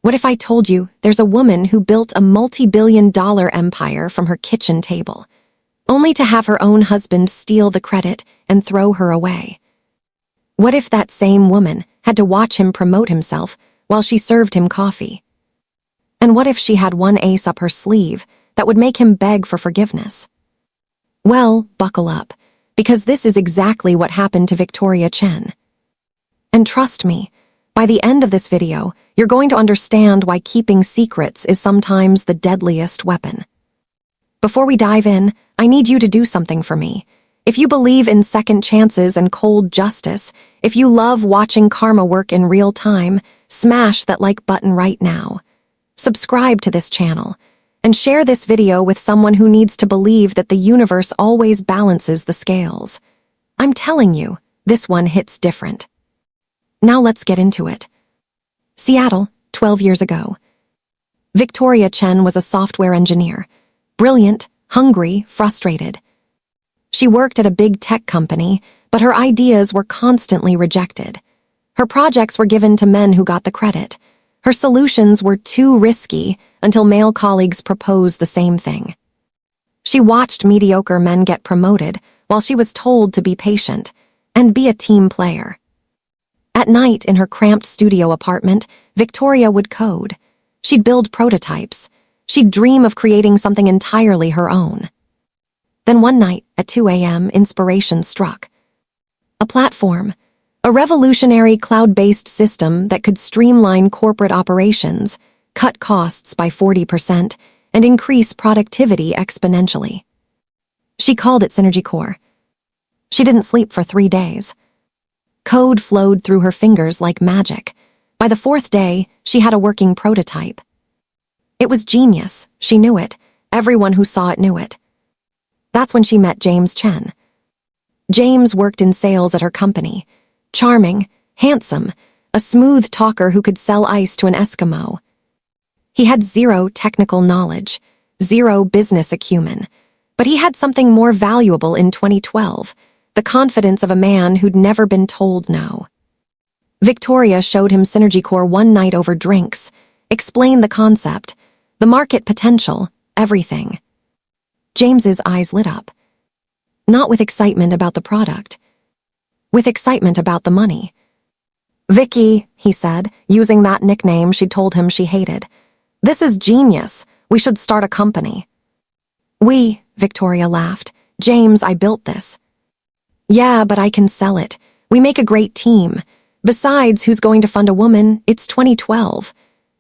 What if I told you there's a woman who built a multi-billion-dollar empire from her kitchen table, only to have her own husband steal the credit and throw her away? What if that same woman had to watch him promote himself while she served him coffee? And what if she had one ace up her sleeve that would make him beg for forgiveness? Well, buckle up, because this is exactly what happened to Victoria Chen. And trust me, by the end of this video, you're going to understand why keeping secrets is sometimes the deadliest weapon. Before we dive in, I need you to do something for me. If you believe in second chances and cold justice, if you love watching karma work in real time, smash that like button right now. Subscribe to this channel, and share this video with someone who needs to believe that the universe always balances the scales. I'm telling you, this one hits different. Now let's get into it. Seattle, 12 years ago. Victoria Chen was a software engineer. Brilliant, hungry, frustrated. She worked at a big tech company, but her ideas were constantly rejected. Her projects were given to men who got the credit. Her solutions were too risky until male colleagues proposed the same thing. She watched mediocre men get promoted while she was told to be patient and be a team player. At night, in her cramped studio apartment, Victoria would code. She'd build prototypes. She'd dream of creating something entirely her own. Then one night, at 2 a.m., inspiration struck. A platform. A revolutionary cloud-based system that could streamline corporate operations, cut costs by 40%, and increase productivity exponentially. She called it Synergy Core. She didn't sleep for 3 days. Code flowed through her fingers like magic. By the 4th day, she had a working prototype. It was genius. She knew it. Everyone who saw it knew it. That's when she met James Chen. James worked in sales at her company. Charming, handsome, a smooth talker who could sell ice to an Eskimo. He had zero technical knowledge, zero business acumen, but he had something more valuable in 2012, the confidence of a man who'd never been told no. Victoria showed him Synergy Core one night over drinks, explained the concept, the market potential, everything. James's eyes lit up. Not with excitement about the product, with excitement about the money. "Vicky," he said, using that nickname she'd told him she hated. "This is genius. We should start a company." "We," Victoria laughed. "James, I built this." "Yeah, but I can sell it. We make a great team. Besides, who's going to fund a woman? It's 2012.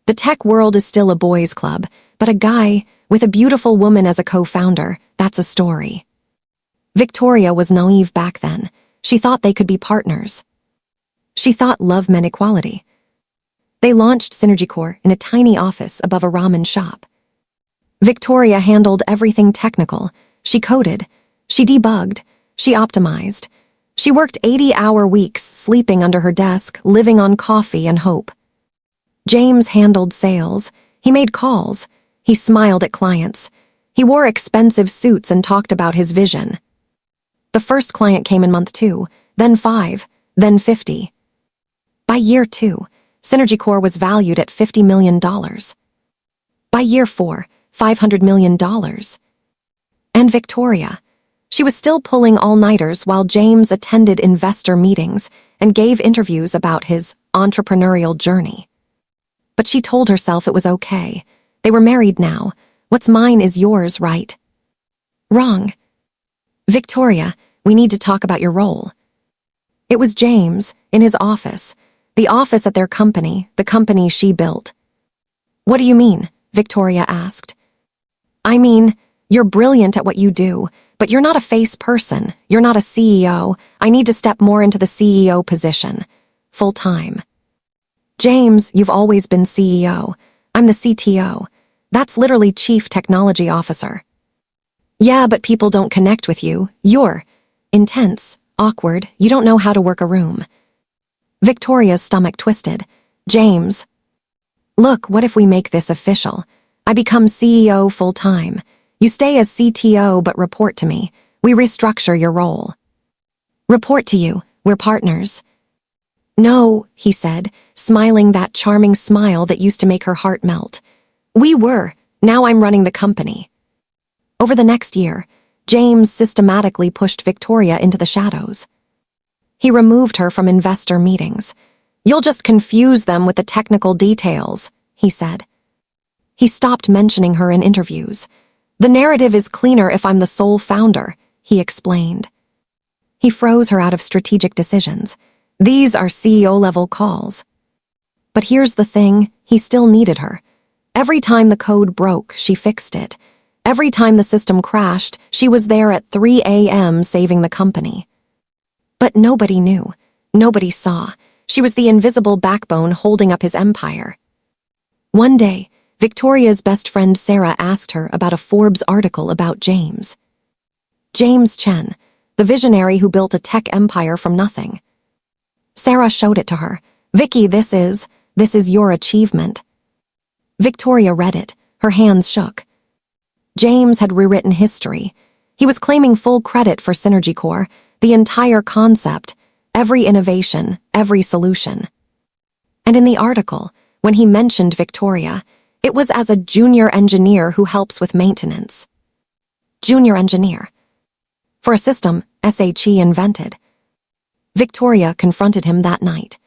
The tech world is still a boys' club, but a guy with a beautiful woman as a co-founder, that's a story." Victoria was naive back then. She thought they could be partners. She thought love meant equality. They launched Synergy Core in a tiny office above a ramen shop. Victoria handled everything technical. She coded. She debugged. She optimized. She worked 80-hour weeks, sleeping under her desk, living on coffee and hope. James handled sales. He made calls. He smiled at clients. He wore expensive suits and talked about his vision. The first client came in month 2, then 5, then 50. By year 2, Synergy Core was valued at $50 million. By year 4, $500 million. And Victoria, she was still pulling all-nighters while James attended investor meetings and gave interviews about his entrepreneurial journey. But she told herself it was okay. They were married now. What's mine is yours, right? Wrong. "Victoria, we need to talk about your role." It was James, in his office, the office at their company, the company she built. "What do you mean?" Victoria asked. "I mean, you're brilliant at what you do, but you're not a face person. You're not a CEO. I need to step more into the CEO position. Full-time." "James, you've always been CEO. I'm the CTO. That's literally Chief Technology Officer." "Yeah, but people don't connect with you. You're intense, awkward, you don't know how to work a room." Victoria's stomach twisted. "James, look, what if we make this official? I become CEO full-time. You stay as CTO but report to me. We restructure your role." "Report to you. We're partners." No, he said, smiling that charming smile that used to make her heart melt. We were. Now I'm running the company. Over the next year, James systematically pushed Victoria into the shadows. He removed her from investor meetings. You'll just confuse them with the technical details, he said. He stopped mentioning her in interviews. The narrative is cleaner if I'm the sole founder, he explained. He froze her out of strategic decisions. These are CEO-level calls. But here's the thing, he still needed her. Every time the code broke, she fixed it. Every time the system crashed, she was there at 3 a.m. saving the company. But nobody knew. Nobody saw. She was the invisible backbone holding up his empire. One day, Victoria's best friend Sarah asked her about a Forbes article about James. James Chen, the visionary who built a tech empire from nothing. Sarah showed it to her. Vicky, this is your achievement. Victoria read it. Her hands shook. James had rewritten history. He was claiming full credit for Synergy Core, the entire concept, every innovation, every solution. And in the article, when he mentioned Victoria, it was as a junior engineer who helps with maintenance. Junior engineer. For a system SHE invented. Victoria confronted him that night.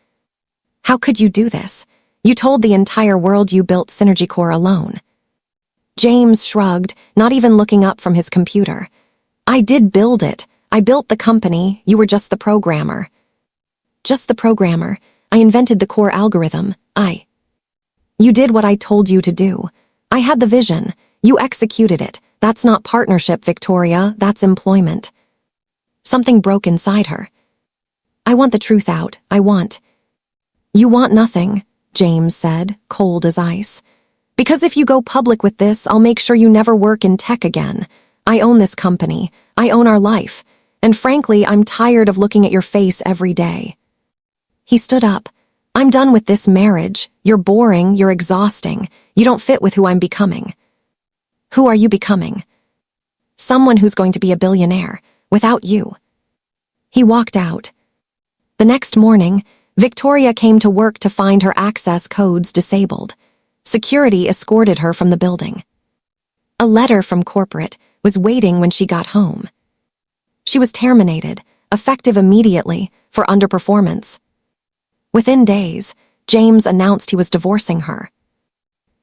How could you do this? You told the entire world you built Synergy Core alone. James shrugged, not even looking up from his computer. I did build it. I built the company. You were just the programmer. Just the programmer. I invented the core algorithm. You did what I told you to do. I had the vision. You executed it. That's not partnership, Victoria. That's employment. Something broke inside her. I want the truth out. You want nothing, James said, cold as ice. Because if you go public with this, I'll make sure you never work in tech again. I own this company. I own our life. And frankly, I'm tired of looking at your face every day. He stood up. I'm done with this marriage. You're boring. You're exhausting. You don't fit with who I'm becoming. Who are you becoming? Someone who's going to be a billionaire. Without you. He walked out. The next morning, Victoria came to work to find her access codes disabled. Security escorted her from the building. A letter from corporate was waiting when she got home. She was terminated, effective immediately, for underperformance. Within days, James announced he was divorcing her.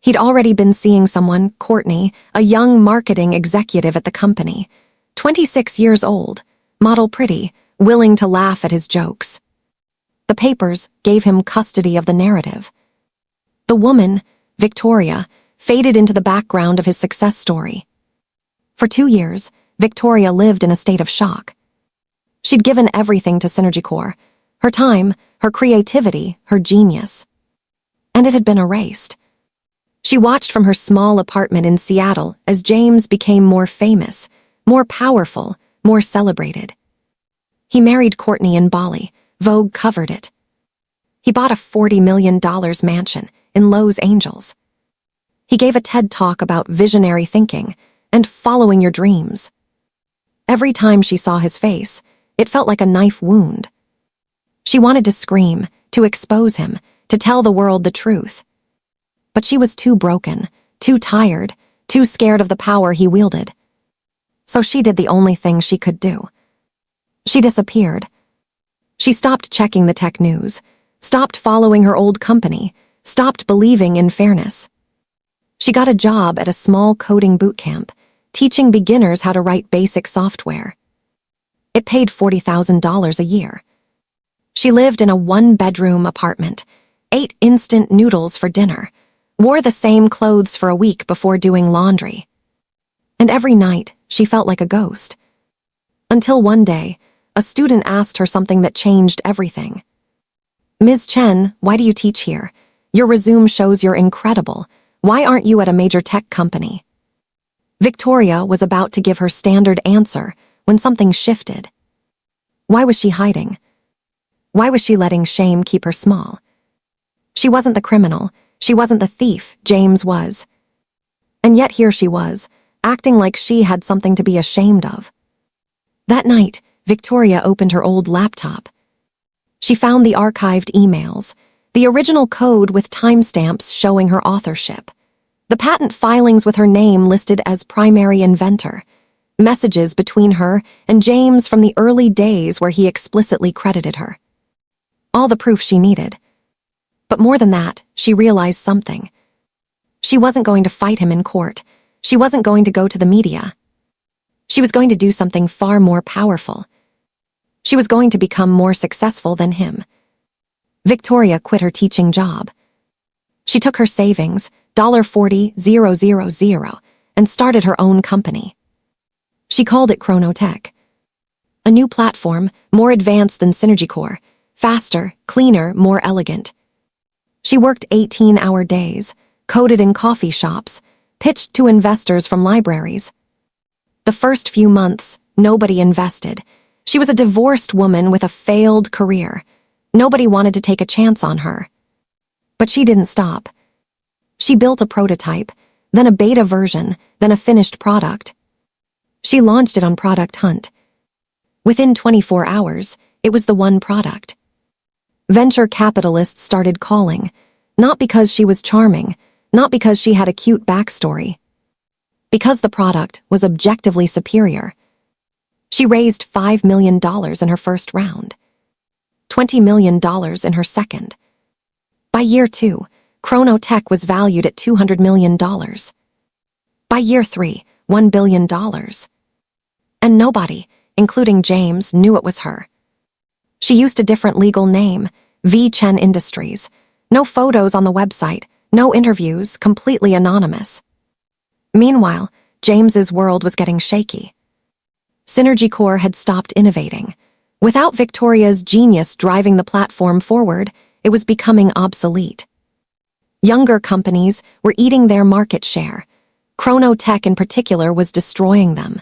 He'd already been seeing someone, Courtney, a young marketing executive at the company, 26 years old, model pretty, willing to laugh at his jokes. The papers gave him custody of the narrative. The woman, Victoria, faded into the background of his success story. For 2 years, Victoria lived in a state of shock. She'd given everything to Synergy Core, her time, her creativity, her genius. And it had been erased. She watched from her small apartment in Seattle as James became more famous, more powerful, more celebrated. He married Courtney in Bali. Vogue covered it. He bought a $40 million mansion in Los Angeles. He gave a TED Talk about visionary thinking and following your dreams. Every time she saw his face, it felt like a knife wound. She wanted to scream, to expose him, to tell the world the truth. But she was too broken, too tired, too scared of the power he wielded. So she did the only thing she could do. She disappeared. She stopped checking the tech news, stopped following her old company, stopped believing in fairness. She got a job at a small coding boot camp, teaching beginners how to write basic software. It paid $40,000 a year. She lived in a 1-bedroom apartment, ate instant noodles for dinner, wore the same clothes for a week before doing laundry. And every night, she felt like a ghost. Until one day, a student asked her something that changed everything. Ms. Chen, why do you teach here? Your resume shows you're incredible. Why aren't you at a major tech company? Victoria was about to give her standard answer when something shifted. Why was she hiding? Why was she letting shame keep her small? She wasn't the criminal. She wasn't the thief. James was. And yet here she was, acting like she had something to be ashamed of. That night, Victoria opened her old laptop. She found the archived emails, the original code with timestamps showing her authorship, the patent filings with her name listed as primary inventor, messages between her and James from the early days where he explicitly credited her. All the proof she needed. But more than that, she realized something. She wasn't going to fight him in court. She wasn't going to go to the media. She was going to do something far more powerful. She was going to become more successful than him. Victoria quit her teaching job. She took her savings, $40,000, and started her own company. She called it Chronotech. A new platform, more advanced than Synergy Core, faster, cleaner, more elegant. She worked 18-hour days, coded in coffee shops, pitched to investors from libraries. The first few months, nobody invested. She was a divorced woman with a failed career. Nobody wanted to take a chance on her. But she didn't stop. She built a prototype, then a beta version, then a finished product. She launched it on Product Hunt. Within 24 hours, it was the one product. Venture capitalists started calling, not because she was charming, not because she had a cute backstory, because the product was objectively superior. She raised $5 million in her first round, $20 million in her second. By year 2, Chronotech was valued at $200 million. By year 3, $1 billion. And nobody, including James, knew it was her. She used a different legal name, V. Chen Industries. No photos on the website, no interviews, completely anonymous. Meanwhile, James's world was getting shaky. Synergy Core had stopped innovating. Without Victoria's genius driving the platform forward, it was becoming obsolete. Younger companies were eating their market share. Chronotech in particular was destroying them.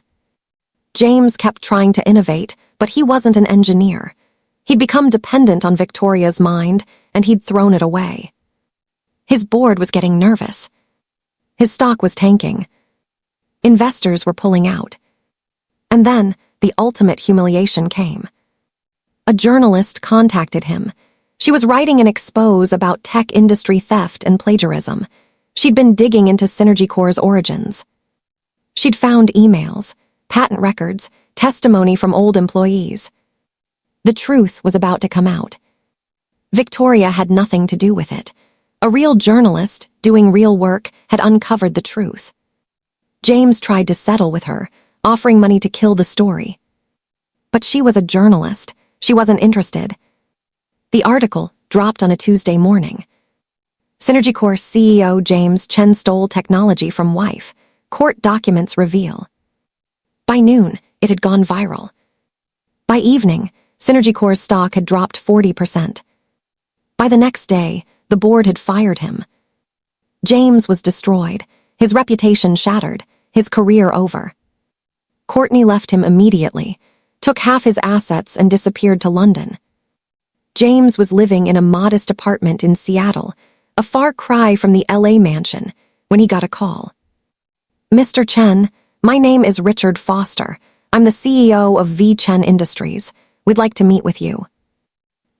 James kept trying to innovate, but he wasn't an engineer. He'd become dependent on Victoria's mind, and he'd thrown it away. His board was getting nervous. His stock was tanking. Investors were pulling out. And then, the ultimate humiliation came. A journalist contacted him. She was writing an expose about tech industry theft and plagiarism. She'd been digging into Synergy Core's origins. She'd found emails, patent records, testimony from old employees. The truth was about to come out. Victoria had nothing to do with it. A real journalist, doing real work, had uncovered the truth. James tried to settle with her, offering money to kill the story. But she was a journalist. She wasn't interested. The article dropped on a Tuesday morning. Synergy Core CEO James Chen stole technology from wife. Court documents reveal. By noon, it had gone viral. By evening, Synergy Core's stock had dropped 40%. By the next day, the board had fired him. James was destroyed, his reputation shattered, his career over. Courtney left him immediately, took half his assets and disappeared to London. James was living in a modest apartment in Seattle, a far cry from the LA mansion, when he got a call. Mr. Chen, my name is Richard Foster. I'm the CEO of V. Chen Industries. We'd like to meet with you.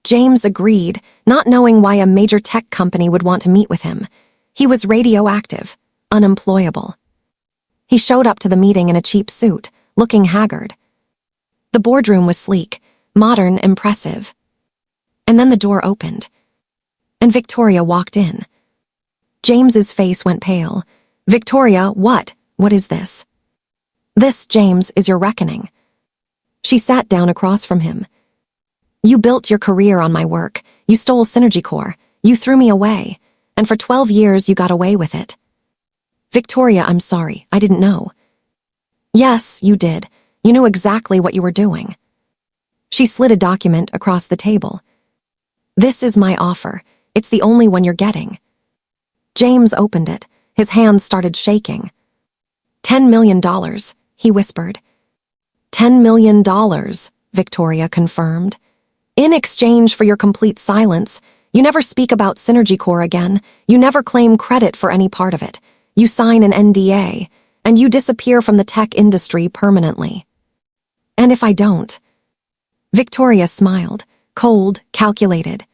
James agreed, not knowing why a major tech company would want to meet with him. He was radioactive, unemployable. He showed up to the meeting in a cheap suit, looking haggard. The boardroom was sleek, modern, impressive. And then the door opened, and Victoria walked in. James's face went pale. Victoria, what? What is this? This, James, is your reckoning. She sat down across from him. You built your career on my work. You stole Synergy Core. You threw me away. And for 12 years you got away with it. Victoria, I'm sorry. I didn't know. Yes, you did. You knew exactly what you were doing. She slid a document across the table. This is my offer. It's the only one you're getting. James opened it. His hands started shaking. $10 million, he whispered. $10 million, Victoria confirmed. In exchange for your complete silence, you never speak about Synergy Core again. You never claim credit for any part of it. You sign an NDA, and you disappear from the tech industry permanently. And if I don't? Victoria smiled, cold, calculated.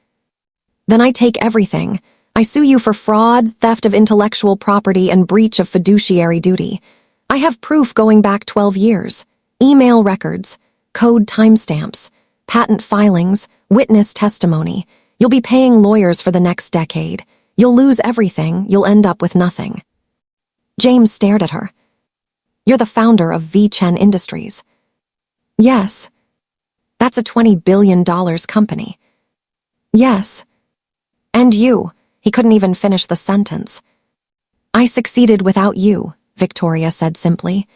Then I take everything. I sue you for fraud, theft of intellectual property, and breach of fiduciary duty. I have proof going back 12 years. Email records, code timestamps, patent filings, witness testimony. You'll be paying lawyers for the next decade. You'll lose everything. You'll end up with nothing. James stared at her. You're the founder of V-Chen Industries. Yes. That's a $20 billion company. Yes. And you. He couldn't even finish the sentence. I succeeded without you, Victoria said simply.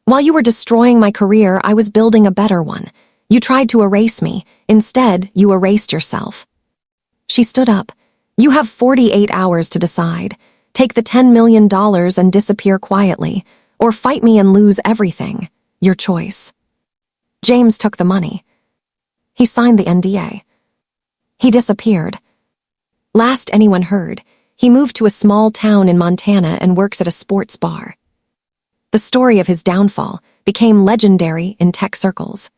While you were destroying my career, I was building a better one. You tried to erase me. Instead, you erased yourself. She stood up. You have 48 hours to decide. Take the $10 million and disappear quietly, or fight me and lose everything. Your choice. James took the money. He signed the NDA. He disappeared. Last anyone heard, he moved to a small town in Montana and works at a sports bar. The story of his downfall became legendary in tech circles.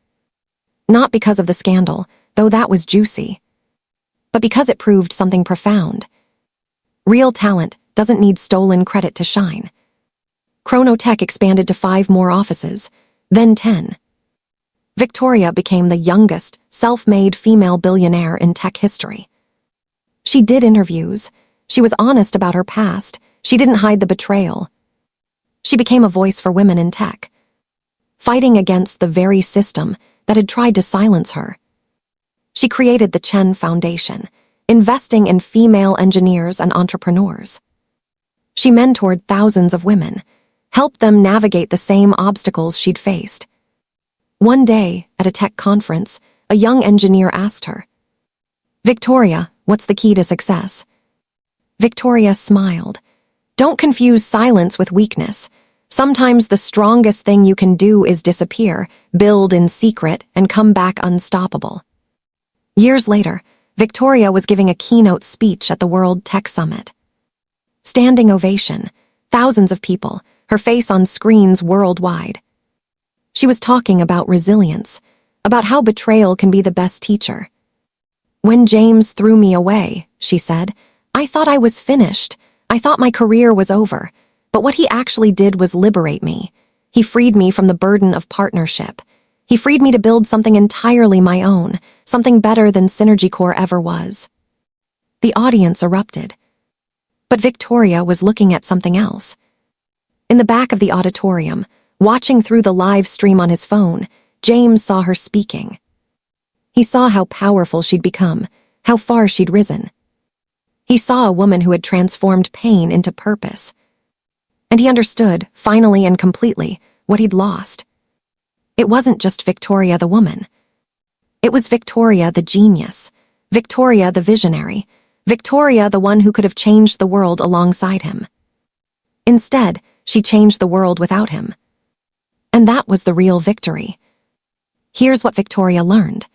Not because of the scandal, though that was juicy, but because it proved something profound. Real talent doesn't need stolen credit to shine. Chronotech expanded to 5 more offices, then 10. Victoria became the youngest, self-made female billionaire in tech history. She did interviews. She was honest about her past. She didn't hide the betrayal. She became a voice for women in tech, fighting against the very system that had tried to silence her. She created the Chen Foundation, investing in female engineers and entrepreneurs. She mentored thousands of women, helped them navigate the same obstacles she'd faced. One day, at a tech conference, a young engineer asked her, Victoria, what's the key to success? Victoria smiled. Don't confuse silence with weakness. Sometimes the strongest thing you can do is disappear, build in secret, and come back unstoppable. Years later, Victoria was giving a keynote speech at the World Tech Summit. Standing ovation, thousands of people, her face on screens worldwide. She was talking about resilience, about how betrayal can be the best teacher. When James threw me away, she said, I thought I was finished. I thought my career was over. But what he actually did was liberate me. He freed me from the burden of partnership. He freed me to build something entirely my own, something better than Synergy Core ever was. The audience erupted. But Victoria was looking at something else. In the back of the auditorium, watching through the live stream on his phone, James saw her speaking. He saw how powerful she'd become, how far she'd risen. He saw a woman who had transformed pain into purpose. And he understood, finally and completely, what he'd lost. It wasn't just Victoria the woman. It was Victoria the genius, Victoria the visionary, Victoria the one who could have changed the world alongside him. Instead, she changed the world without him. And that was the real victory. Here's what Victoria learned.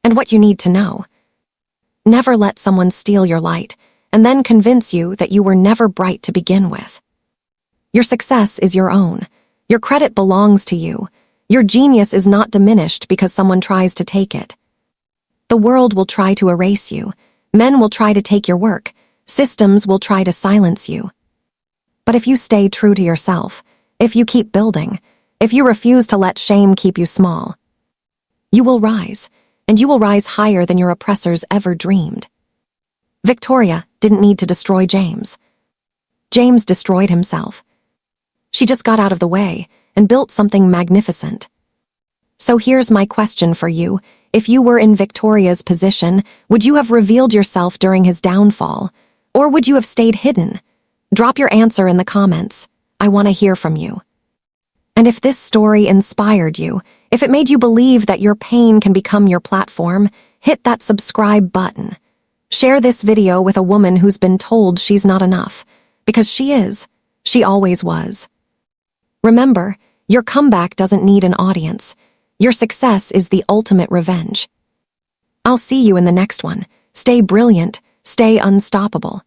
And what you need to know. Never let someone steal your light and then convince you that you were never bright to begin with. Your success is your own. Your credit belongs to you. Your genius is not diminished because someone tries to take it. The world will try to erase you. Men will try to take your work. Systems will try to silence you. But if you stay true to yourself, if you keep building, if you refuse to let shame keep you small, you will rise, and you will rise higher than your oppressors ever dreamed. Victoria didn't need to destroy James. James destroyed himself. She just got out of the way and built something magnificent. So here's my question for you. If you were in Victoria's position, would you have revealed yourself during his downfall? Or would you have stayed hidden? Drop your answer in the comments. I want to hear from you. And if this story inspired you, if it made you believe that your pain can become your platform, hit that subscribe button. Share this video with a woman who's been told she's not enough, because she is. She always was. Remember, your comeback doesn't need an audience. Your success is the ultimate revenge. I'll see you in the next one. Stay brilliant, stay unstoppable.